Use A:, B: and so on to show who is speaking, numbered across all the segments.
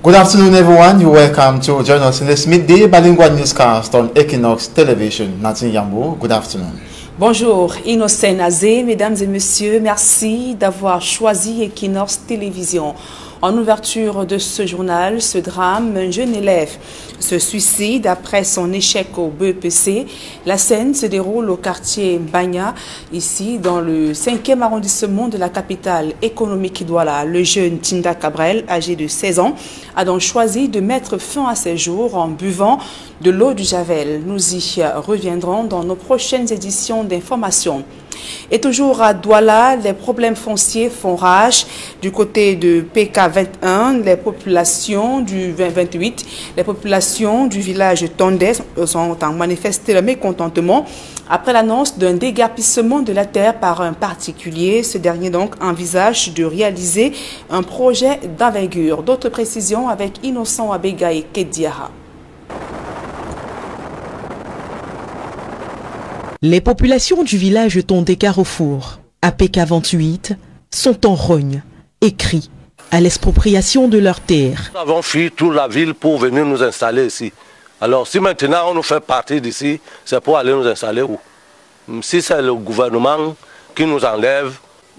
A: Good afternoon, everyone. You're welcome to join us in this midday bilingual newscast on Equinox Television. Nathan Yambo, good afternoon.
B: Bonjour, Innocent Azé, mesdames et messieurs, merci d'avoir choisi Equinox Télévision. En ouverture de ce journal, ce drame, un jeune élève se suicide après son échec au BEPC. La scène se déroule au quartier Bagna, ici dans le 5e arrondissement de la capitale économique Douala. Le jeune Tinda Cabrel, âgé de 16 ans, a donc choisi de mettre fin à ses jours en buvant de l'eau du Javel. Nous y reviendrons dans nos prochaines éditions d'information. Et toujours à Douala, les problèmes fonciers font rage. Du côté de PK21, les populations du 28, les populations du village Tondé sont en manifesté le mécontentement après l'annonce d'un déguerpissement de la terre par un particulier. Ce dernier donc envisage de réaliser un projet d'envergure. D'autres précisions avec Innocent Abega et Kediara.
C: Les populations du village Tondé Carrefour, à PK28, sont en rogne et crient à l'expropriation de leurs terres.
D: Nous avons fui toute la ville pour venir nous installer ici. Alors si maintenant on nous fait partir d'ici, c'est pour aller nous installer où? Si c'est le gouvernement qui nous enlève,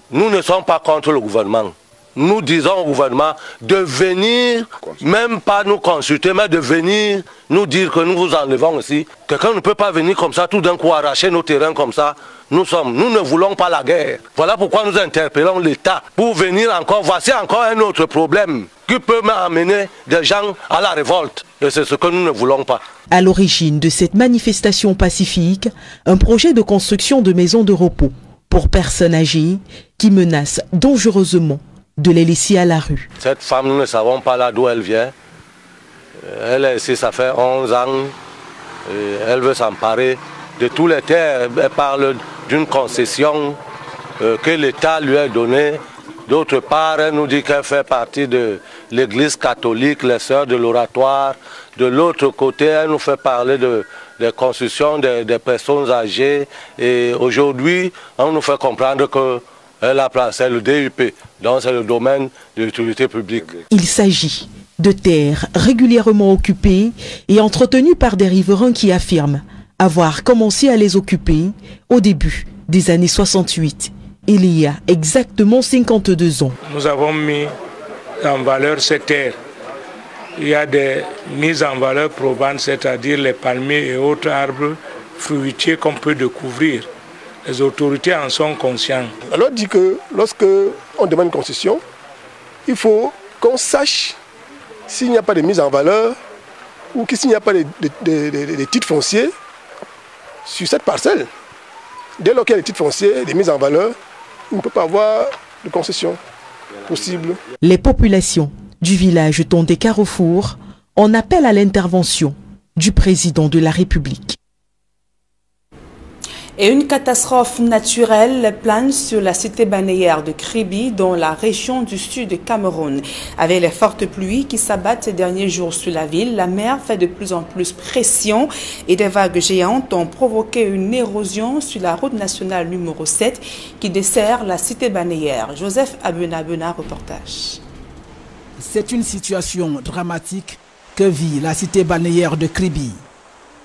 D: nous ne sommes pas contre le gouvernement. Nous disons au gouvernement de venir, même pas nous consulter, mais de venir nous dire que nous vous enlevons ici. Quelqu'un ne peut pas venir comme ça, tout d'un coup arracher nos terrains comme ça. Nous ne voulons pas la guerre. Voilà pourquoi nous interpellons l'État pour venir encore. Voici encore un autre problème qui peut amener des gens à la révolte. Et c'est ce que nous ne voulons pas.
C: À l'origine de cette manifestation pacifique, un projet de construction de maisons de repos pour personnes âgées qui menacent dangereusement de les laisser à la rue.
D: Cette femme, nous ne savons pas là d'où elle vient. Elle est ici, ça fait 11 ans. Et elle veut s'emparer de tous les terres. Elle parle d'une concession que l'État lui a donnée. D'autre part, elle nous dit qu'elle fait partie de l'Église catholique, les sœurs de l'oratoire. De l'autre côté, elle nous fait parler des constructions des personnes âgées. Et aujourd'hui, on nous fait comprendre que c'est le DUP, donc c'est le domaine de l'utilité publique.
C: Il s'agit de terres régulièrement occupées et entretenues par des riverains qui affirment avoir commencé à les occuper au début des années 68, il y a exactement 52 ans.
E: Nous avons mis en valeur ces terres. Il y a des mises en valeur probantes, c'est-à-dire les palmiers et autres arbres fruitiers qu'on peut découvrir. Les autorités en sont conscientes.
F: Alors dit que lorsque on demande une concession, il faut qu'on sache s'il n'y a pas de mise en valeur ou s'il n'y a pas de titres fonciers sur cette parcelle. Dès lors qu'il y a des titres fonciers, des mises en valeur, on ne peut pas avoir de concession possible.
C: Les populations du village Tondé Carrefour en appellent à l'intervention du président de la République.
B: Et une catastrophe naturelle plane sur la cité balnéaire de Kribi, dans la région du sud du Cameroun. Avec les fortes pluies qui s'abattent ces derniers jours sur la ville, la mer fait de plus en plus pression et des vagues géantes ont provoqué une érosion sur la route nationale numéro 7 qui dessert la cité balnéaire. Joseph Abena, reportage.
G: C'est une situation dramatique que vit la cité balnéaire de Kribi.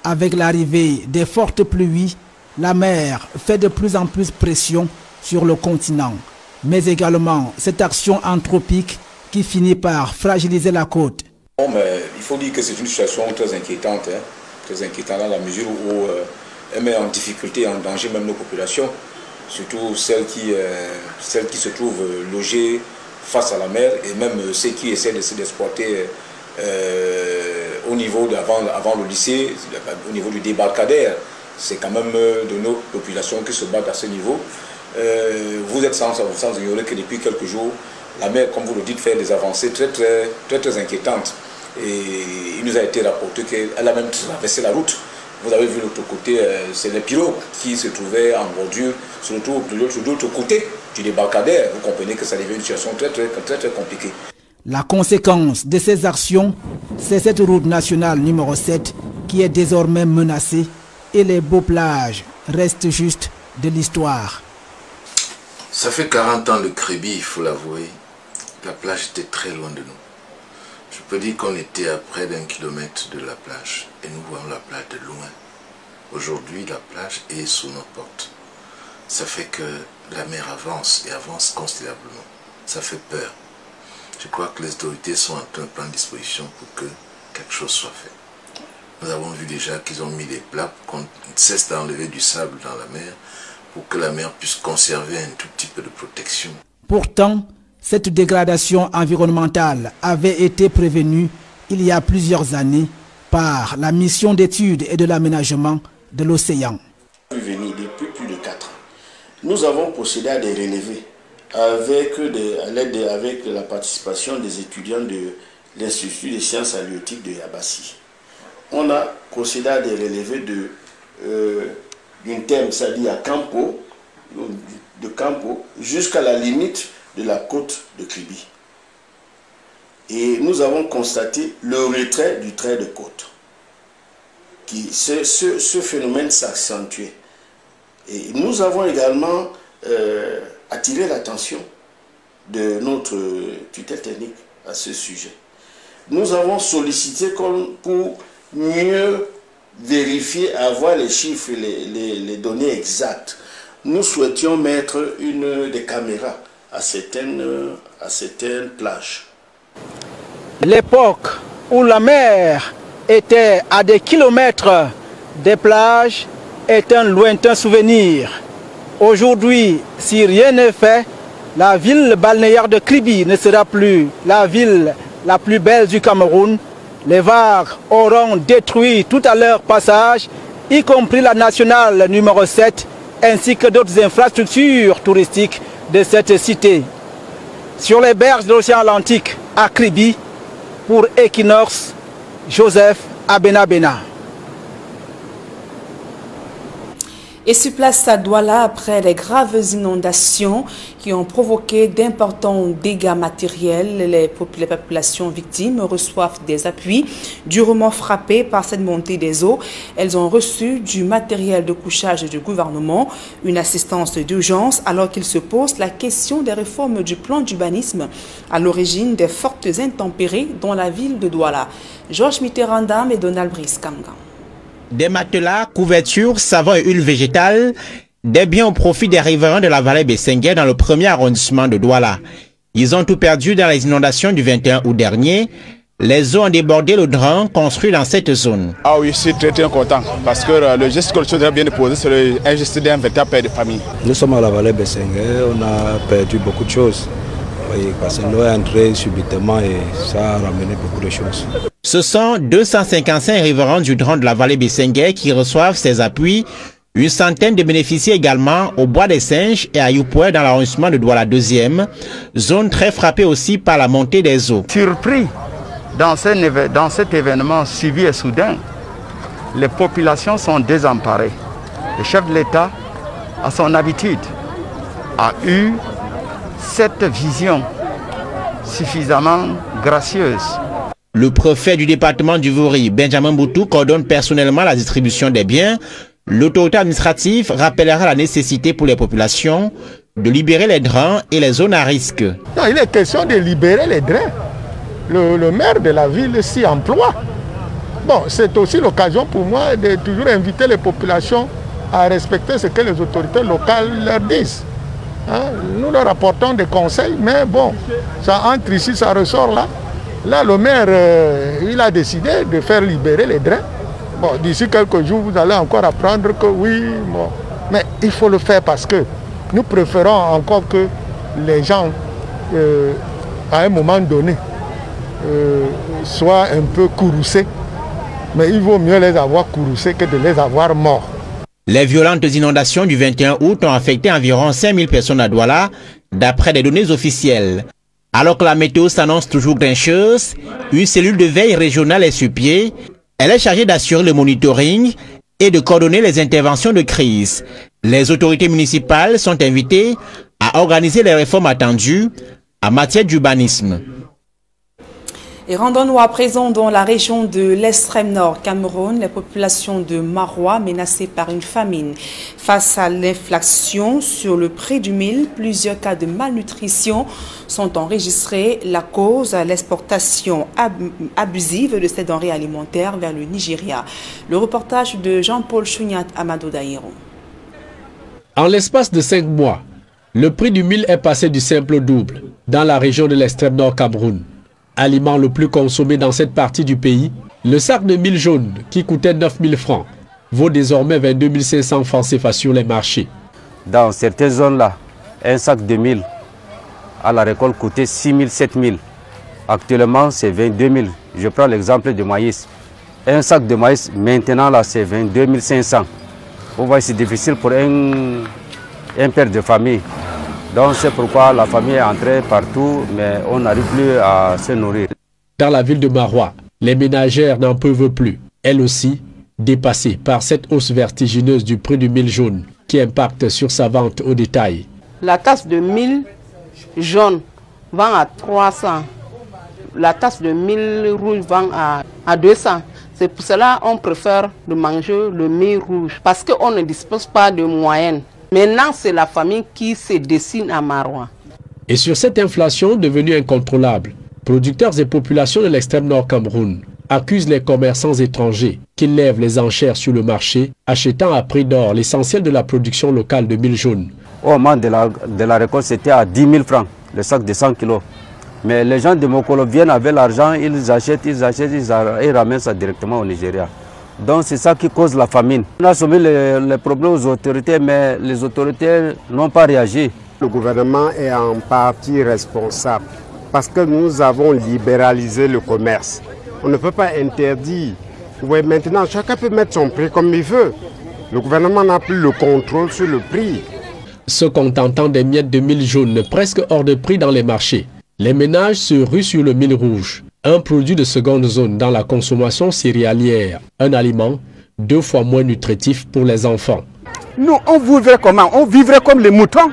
G: Avec l'arrivée des fortes pluies, la mer fait de plus en plus pression sur le continent, mais également cette action anthropique qui finit par fragiliser la côte.
H: Bon, mais il faut dire que c'est une situation très inquiétante dans la mesure où elle met en difficulté, en danger même nos populations, surtout celles qui se trouvent logées face à la mer et même ceux qui essaient d'exploiter au niveau avant le lycée, au niveau du débarcadère. C'est quand même de nos populations qui se battent à ce niveau. Vous êtes sans ignorer que depuis quelques jours, la mer, comme vous le dites, fait des avancées très inquiétantes. Et il nous a été rapporté qu'elle a même traversé la route. Vous avez vu l'autre côté, c'est les pirogues qui se trouvaient en bordure, surtout de l'autre côté du débarcadère. Vous comprenez que ça devient une situation très compliquée.
G: La conséquence de ces actions, c'est cette route nationale numéro 7 qui est désormais menacée. Et les beaux plages restent juste de l'histoire.
I: Ça fait 40 ans le Kribi, il faut l'avouer. La plage était très loin de nous. Je peut dire qu'on était à près d'1 kilomètre de la plage et nous voyons la plage de loin. Aujourd'hui, la plage est sous nos portes. Ça fait que la mer avance et avance considérablement. Ça fait peur. Je crois que les autorités sont en train de prendre disposition pour que quelque chose soit fait. Nous avons vu déjà qu'ils ont mis des plats pour qu'on cesse d'enlever du sable dans la mer pour que la mer puisse conserver un tout petit peu de protection.
G: Pourtant, cette dégradation environnementale avait été prévenue il y a plusieurs années par la mission d'études et de l'aménagement de l'océan.
J: Depuis plus de 4 ans, nous avons procédé à des relevés avec la participation des étudiants de l'Institut des sciences halieutiques de Yabassi. On a procédé à des relevés d'une thème, c'est-à-dire à Campo, de Campo jusqu'à la limite de la côte de Kribi. Et nous avons constaté le retrait du trait de côte. Ce phénomène s'accentuait. Et nous avons également attiré l'attention de notre tutelle technique à ce sujet. Nous avons sollicité pour mieux vérifier, avoir les chiffres et les données exactes. Nous souhaitions mettre des caméras à certaines plages.
G: L'époque où la mer était à des kilomètres des plages est un lointain souvenir. Aujourd'hui, si rien n'est fait, la ville balnéaire de Kribi ne sera plus la ville la plus belle du Cameroun. Les vagues auront détruit tout à leur passage, y compris la nationale numéro 7, ainsi que d'autres infrastructures touristiques de cette cité. Sur les berges de l'océan Atlantique, à Kribi, pour Equinox, Joseph Abenabena.
B: Et sur place à Douala, après les graves inondations qui ont provoqué d'importants dégâts matériels, les populations victimes reçoivent des appuis durement frappées par cette montée des eaux. Elles ont reçu du matériel de couchage du gouvernement, une assistance d'urgence, alors qu'il se pose la question des réformes du plan d'urbanisme à l'origine des fortes intempéries dans la ville de Douala. Georges Mitterrandam et Donald Brice Kamgan.
K: Des matelas, couvertures, savons et huiles végétales, des biens au profit des riverains de la vallée Bessengue dans le premier arrondissement de Douala. Ils ont tout perdu dans les inondations du 21 août dernier. Les eaux ont débordé le drain construit dans cette zone.
L: Ah oui, je suis très content parce que le geste que le chef vient de poser, c'est un geste d'un véritable père de famille.
M: Nous sommes à la vallée Bessengue, on a perdu beaucoup de choses. Oui, parce que l'eau est entrée subitement et ça a ramené beaucoup de choses.
K: Ce sont 255 riverains du drain de la vallée Bessengue qui reçoivent ces appuis. Une centaine de bénéficiaires également au Bois des Singes et à Youpoué dans l'arrondissement de Douala 2e, zone très frappée aussi par la montée des eaux.
N: Surpris dans cet événement suivi et soudain, les populations sont désemparées. Le chef de l'État, à son habitude, a eu cette vision suffisamment gracieuse.
K: Le préfet du département du Vouri, Benjamin Boutou, coordonne personnellement la distribution des biens. L'autorité administrative rappellera la nécessité pour les populations de libérer les drains et les zones à risque.
O: Non, il est question de libérer les drains. Le maire de la ville s'y emploie. Bon, c'est aussi l'occasion pour moi de toujours inviter les populations à respecter ce que les autorités locales leur disent. Hein? Nous leur apportons des conseils, mais bon, ça entre ici, ça ressort là. Là, le maire, il a décidé de faire libérer les drains. Bon, d'ici quelques jours, vous allez encore apprendre que oui, bon. Mais il faut le faire parce que nous préférons encore que les gens, à un moment donné, soient un peu courroucés. Mais il vaut mieux les avoir courroucés que de les avoir morts.
K: Les violentes inondations du 21 août ont affecté environ 5000 personnes à Douala, d'après des données officielles. Alors que la météo s'annonce toujours grincheuse, une cellule de veille régionale est sur pied. Elle est chargée d'assurer le monitoring et de coordonner les interventions de crise. Les autorités municipales sont invitées à organiser les réformes attendues en matière d'urbanisme.
B: Et rendons-nous à présent dans la région de l'extrême nord Cameroun, les populations de Marois menacées par une famine. Face à l'inflation sur le prix du mil, plusieurs cas de malnutrition sont enregistrés. La cause, l'exportation abusive de ces denrées alimentaires vers le Nigeria. Le reportage de Jean-Paul Chouniat Amadou Daïro.
P: En l'espace de 5 mois, le prix du mil est passé du simple au double dans la région de l'extrême nord Cameroun. Aliment le plus consommé dans cette partie du pays, le sac de mil jaune qui coûtait 9 000 francs vaut désormais 22 500 francs CFA sur les marchés.
Q: Dans certaines zones-là, un sac de mil à la récolte coûtait 6 000, 7 000. Actuellement, c'est 22 000. Je prends l'exemple du maïs. Un sac de maïs, maintenant, là, c'est 22 500. Vous voyez, c'est difficile pour un père de famille. Donc c'est pourquoi la famille est entrée partout, mais on n'arrive plus à se nourrir.
P: Dans la ville de Marois, les ménagères n'en peuvent plus. Elles aussi, dépassées par cette hausse vertigineuse du prix du mil jaune qui impacte sur sa vente au détail.
R: La tasse de mil jaune vend à 300. La tasse de mil rouge vend à 200. C'est pour cela qu'on préfère de manger le mil rouge, parce qu'on ne dispose pas de moyens. Maintenant, c'est la famille qui se dessine à Marois.
P: Et sur cette inflation devenue incontrôlable, producteurs et populations de l'extrême nord Cameroun accusent les commerçants étrangers qui lèvent les enchères sur le marché, achetant à prix d'or l'essentiel de la production locale de mil jaune.
Q: Au moment de la récolte, c'était à 10 000 francs, le sac de 100 kilos. Mais les gens de Mokolo viennent avec l'argent, ils achètent, ils ramènent ça directement au Nigeria. Donc c'est ça qui cause la famine. On a soumis les problèmes aux autorités, mais les autorités n'ont pas réagi.
S: Le gouvernement est en partie responsable parce que nous avons libéralisé le commerce. On ne peut pas interdire. Oui, maintenant, chacun peut mettre son prix comme il veut. Le gouvernement n'a plus le contrôle sur le prix.
P: Se contentant des miettes de mil jaune presque hors de prix dans les marchés, les ménages se ruent sur le mil rouge. Un produit de seconde zone dans la consommation céréalière, un aliment 2 fois moins nutritif pour les enfants.
T: Nous, on vivrait comment? On vivrait comme les moutons.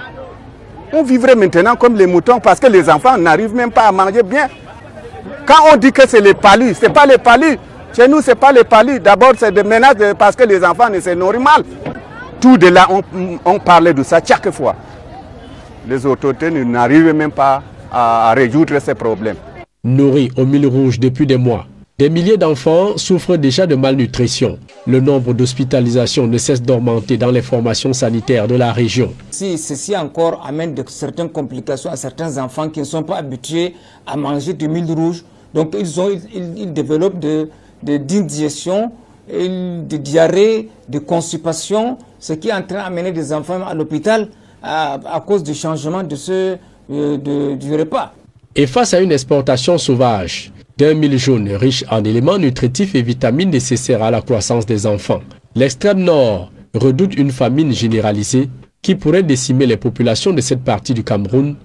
T: On vivrait maintenant comme les moutons parce que les enfants n'arrivent même pas à manger bien. Quand on dit que c'est les palus, ce n'est pas les palus. Chez nous, ce n'est pas les palus. D'abord, c'est des menaces parce que les enfants ne se nourrissent mal. Tout de là, on parlait de ça chaque fois. Les autorités n'arrivent même pas à résoudre ces problèmes.
P: Nourris au mil rouge depuis des mois, des milliers d'enfants souffrent déjà de malnutrition. Le nombre d'hospitalisations ne cesse d'augmenter dans les formations sanitaires de la région.
U: Si ceci encore amène certaines complications à certains enfants qui ne sont pas habitués à manger du mil rouge, donc ils développent d'indigestion, de diarrhée, de constipation, ce qui est en train d'amener des enfants à l'hôpital à cause du changement du repas.
P: Et face à une exportation sauvage d'un mil jaune riche en éléments nutritifs et vitamines nécessaires à la croissance des enfants, l'extrême nord redoute une famine généralisée qui pourrait décimer les populations de cette partie du Cameroun.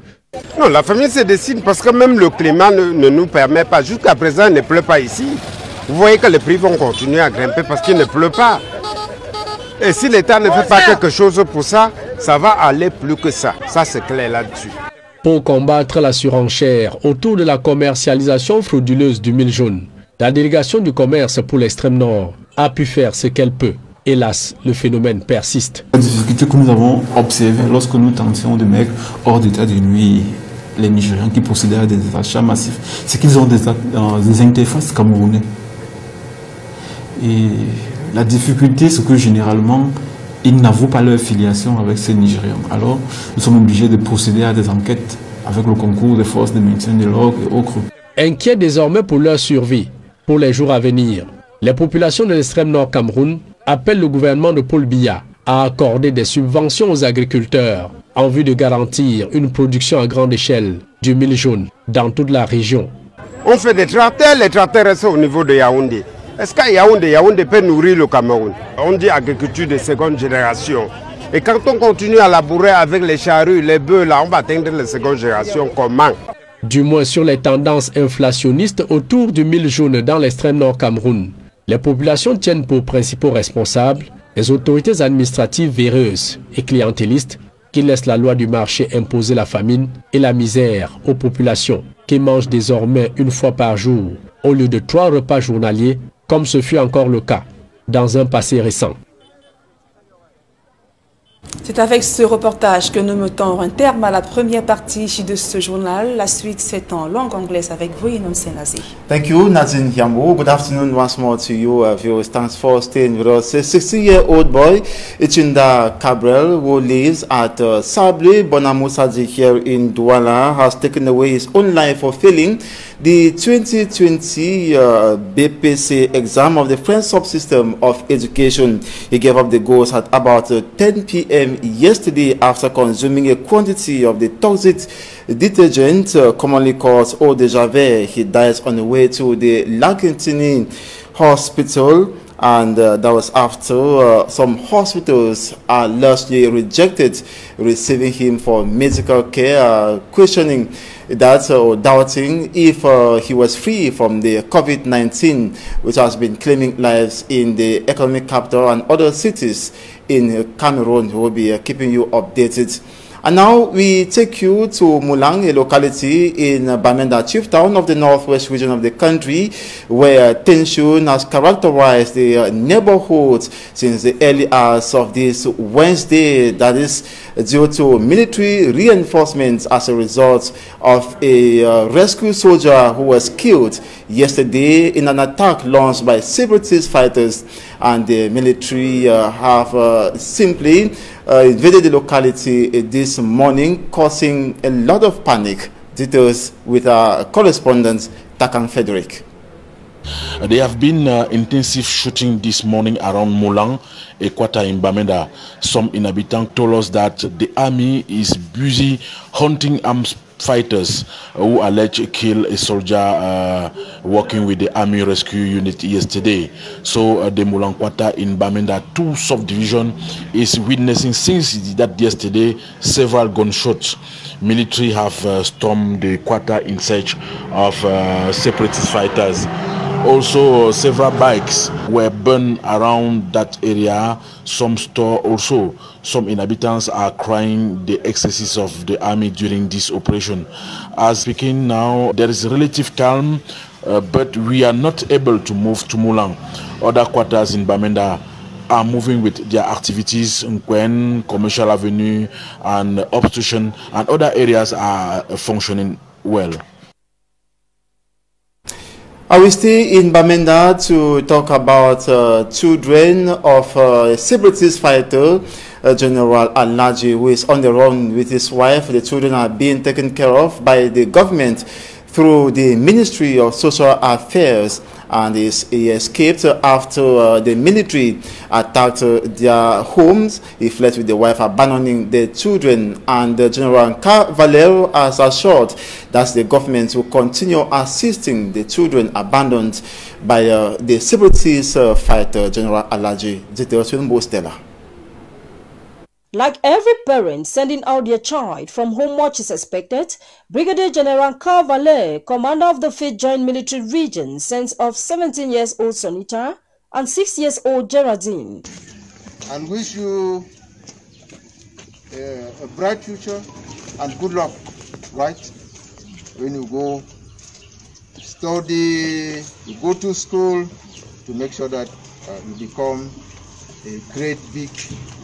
S: Non, la famine se dessine parce que même le climat ne nous permet pas. Jusqu'à présent, il ne pleut pas ici. Vous voyez que les prix vont continuer à grimper parce qu'il ne pleut pas. Et si l'État ne fait pas quelque chose pour ça, ça va aller plus que ça. Ça, c'est clair là-dessus.
P: Pour combattre la surenchère autour de la commercialisation frauduleuse du mil jaune, la délégation du commerce pour l'extrême nord a pu faire ce qu'elle peut. Hélas, le phénomène persiste.
V: La difficulté que nous avons observée lorsque nous tentions de mettre hors d'état de nuire les Nigériens qui procédaient à des achats massifs, c'est qu'ils ont des interfaces camerounais. Et la difficulté, c'est que généralement, ils n'avouent pas leur filiation avec ces Nigériens. Alors, nous sommes obligés de procéder à des enquêtes avec le concours des forces de maintien de l'ordre et autres.
P: Inquiets désormais pour leur survie, pour les jours à venir, les populations de l'extrême nord Cameroun appellent le gouvernement de Paul Biya à accorder des subventions aux agriculteurs en vue de garantir une production à grande échelle du mil jaune dans toute la région.
S: On fait des tracteurs, les tracteurs restent au niveau de Yaoundé. Est-ce qu'à Yaoundé peut nourrir le Cameroun? On dit agriculture de seconde génération. Et quand on continue à labourer avec les charrues, les bœufs, là, on va atteindre la seconde génération comment?
P: Du moins sur les tendances inflationnistes autour du mil jaune dans l'extrême nord Cameroun, les populations tiennent pour principaux responsables les autorités administratives véreuses et clientélistes qui laissent la loi du marché imposer la famine et la misère aux populations qui qui mangent désormais une fois par jour au lieu de 3 repas journaliers, comme ce fut encore le cas dans un passé récent.
B: C'est avec ce reportage que nous mettons un terme à la première partie de ce journal. La suite, c'est en langue anglaise avec vous, Inon Senazi.
A: Thank you, Nazin Hiambo. Good afternoon once more to you, viewers. Thanks for staying with us. A 16-year-old boy, Ichinda Cabral, who lives at Sabri Bonamusaji here in Douala, has taken away his own life for failing the 2020 BPC exam of the French subsystem of education. He gave up the ghost at about 10 p.m. yesterday after consuming a quantity of the toxic detergent commonly called eau de javel. He dies on the way to the Lakentini hospital, and that was after some hospitals largely rejected receiving him for medical care, questioning that or doubting if he was free from the COVID-19, which has been claiming lives in the economic capital and other cities in Cameroon. We will be keeping you updated. And now we take you to Mulang, a locality in Bamenda, chief town of the northwest region of the country, where tension has characterized the neighborhood since the early hours of this Wednesday. That is due to military reinforcements as a result of a rescue soldier who was killed yesterday in an attack launched by separatist fighters, and the military have simply invaded the locality this morning, causing a lot of panic. Details with our correspondent Takan Frederick.
D: There have been intensive shooting this morning around Mulang, a quarter in Bamenda. Some inhabitants told us that the army is busy hunting armed fighters who alleged killed a soldier working with the army rescue unit yesterday. So the Mulang quarter in Bamenda 2 subdivision is witnessing since that yesterday several gunshots. Military have stormed the quarter in search of separatist fighters. Also, several bikes were burned around that area. Some store also. Some inhabitants are crying the excesses of the army during this operation. As speaking now, there is relative calm, but we are not able to move to Mulang. Other quarters in Bamenda are moving with their activities. Nkwen, Commercial Avenue, and Obstruction, and other areas are functioning well.
A: I will stay in Bamenda to talk about children of a separatist fighter, General Alaji, who is on the run with his wife. The children are being taken care of by the government through the Ministry of Social Affairs, and he escaped after the military attacked their homes. He fled with the wife, abandoning the children, and General Valero has assured that the government will continue assisting the children abandoned by the separatist fighter, General Alaji. Details with Stella.
W: Like every parent sending out their child from home, much is expected. Brigadier General Carl Valer, commander of the 5th Joint Military Region, sends off 17-year-old Sonita and 6-year-old Geraldine.
X: And wish you a bright future and good luck, right? When you go study, you go to school, to make sure that you become a great big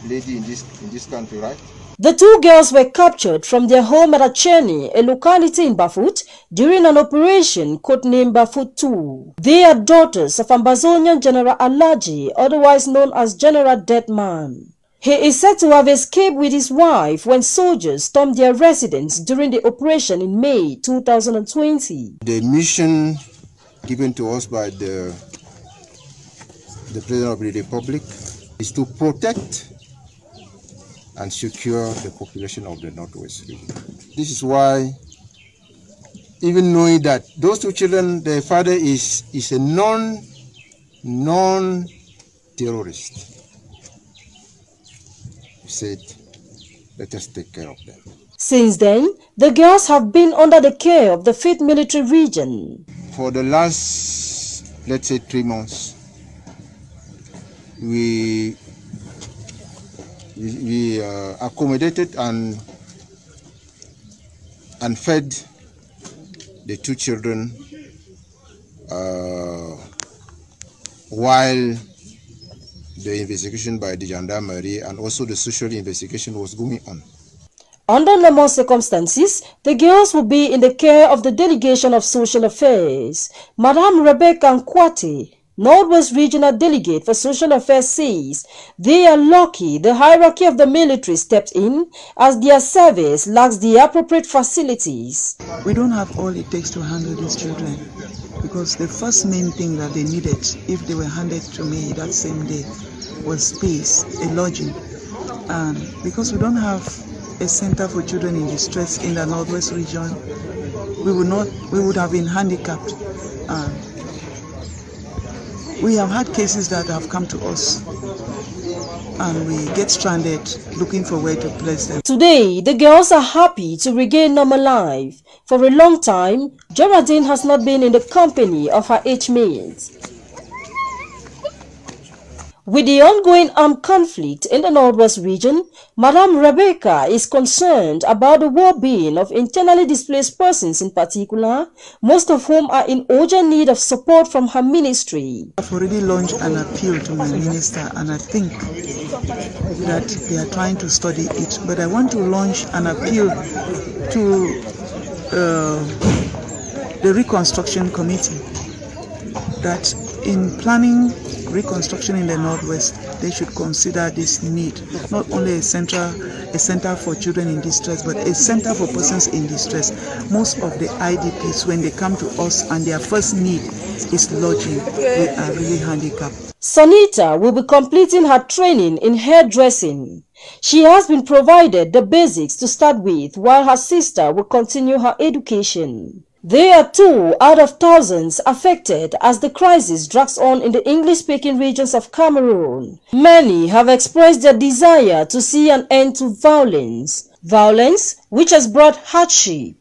X: lady in this country, right?
W: The 2 girls were captured from their home at Acheni, a locality in Bafut, during an operation codenamed Bafut 2. They are daughters of Ambazonian General Alaji, otherwise known as General Deadman. He is said to have escaped with his wife when soldiers stormed their residence during the operation in May 2020.
X: The mission given to us by the President of the Republic is to protect and secure the population of the Northwest region. This is why, even knowing that those 2 children, their father is a non-terrorist, we said, let us take care of them.
W: Since then, the girls have been under the care of the 5th Military Region.
X: For the last, let's say, 3 months, we accommodated and fed the two children while the investigation by the gendarmerie and also the social investigation was going on.
W: Under normal circumstances, the girls will be in the care of the Delegation of Social Affairs. Madame Rebecca Nkwate, Northwest Regional Delegate for Social Affairs, says they are lucky the hierarchy of the military stepped in as their service lacks the appropriate facilities.
C: We don't have all it takes to handle these children because the first main thing that they needed, if they were handed to me that same day, was space, a lodging. Because we don't have a center for children in distress in the Northwest region, we would have been handicapped. We have had cases that have come to us and we get stranded looking for where to place them.
W: Today, the girls are happy to regain normal life. For a long time, Geraldine has not been in the company of her age mates. With the ongoing armed conflict in the Northwest region, Madame Rebecca is concerned about the well-being of internally displaced persons in particular, most of whom are in urgent need of support from her ministry.
C: I've already launched an appeal to my minister and I think that they are trying to study it. But I want to launch an appeal to the Reconstruction Committee that in planning reconstruction in the Northwest, they should consider this need, not only a center for children in distress, but a center for persons in distress. Most of the IDPs, when they come to us and their first need is lodging, they are really handicapped.
W: Sonita will be completing her training in hairdressing. She has been provided the basics to start with, while her sister will continue her education. There are 2 out of thousands affected as the crisis drags on in the English-speaking regions of Cameroon. Many have expressed their desire to see an end to violence which has brought hardship.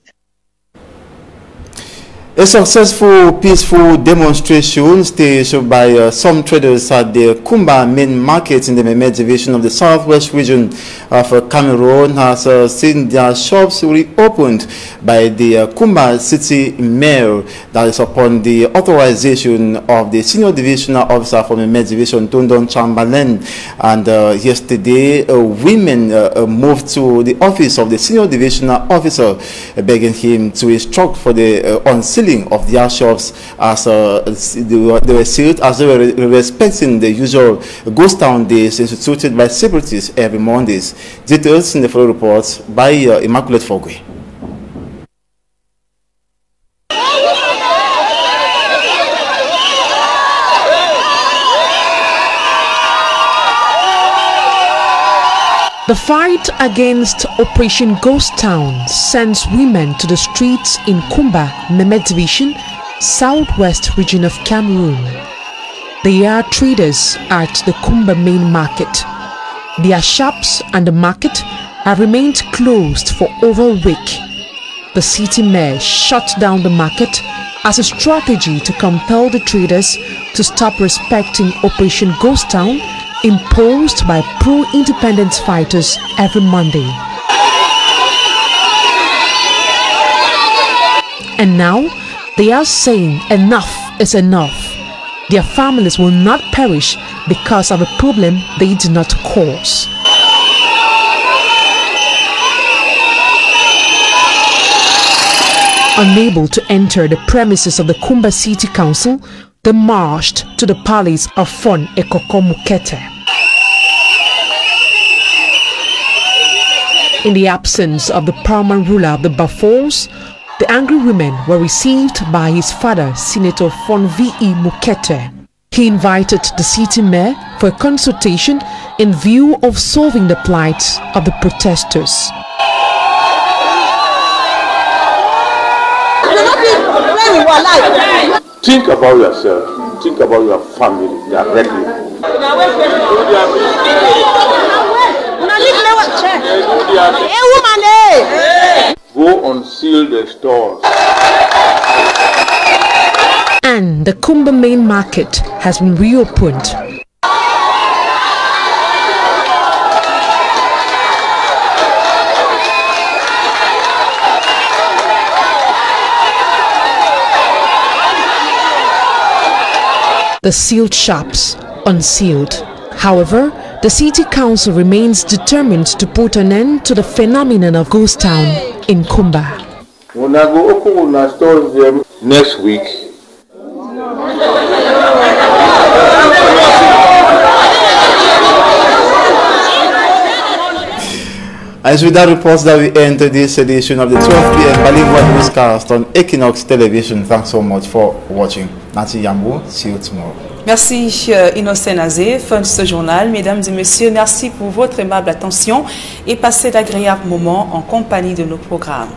A: A successful, peaceful demonstration staged by some traders at the Kumba main market in the Memed division of the southwest region of Cameroon has seen their shops reopened by the Kumba city mayor. That is upon the authorization of the senior divisional officer from the Memed division, Tondon Chamberlain. And yesterday, women moved to the office of the senior divisional officer, begging him to instruct for the unsealing of their shops as they were sealed, as they were respecting the usual ghost town days instituted by separatists every Mondays. Details in the full report by Immaculate Fogwe.
E: The fight against Operation Ghost Town sends women to the streets in Kumba, Memed Division, southwest region of Cameroon. They are traders at the Kumba main market. Their shops and the market have remained closed for over a week. The city mayor shut down the market as a strategy to compel the traders to stop respecting Operation Ghost Town imposed by pro-independence fighters every Monday. And now they are saying enough is enough. Their families will not perish because of a problem they did not cause. Unable to enter the premises of the Kumba City Council, they marched to the palace of Fon Ekoko Mukete. In the absence of the paramount ruler of the Bafors, the angry women were received by his father, Senator Fon V.E. Mukete. He invited the city mayor for a consultation in view of solving the plight of the protesters.
F: Think about yourself, think about your family directly. Go unseal the stores.
E: And the Kumba main market has been reopened. the sealed shops unsealed. However, the city council remains determined to put an end to the phenomenon of ghost town in Kumba.
F: When I go open my stores them next week.
A: As with that reports that we enter this edition of the 12 p.m. bilingual newscast on Equinox Television. Thanks so much for watching. Nancy Yambo, see you tomorrow.
B: Merci Innocent Nazé, fin de ce journal. Mesdames et messieurs, merci pour votre aimable attention et passez d'agréables moments en compagnie de nos programmes.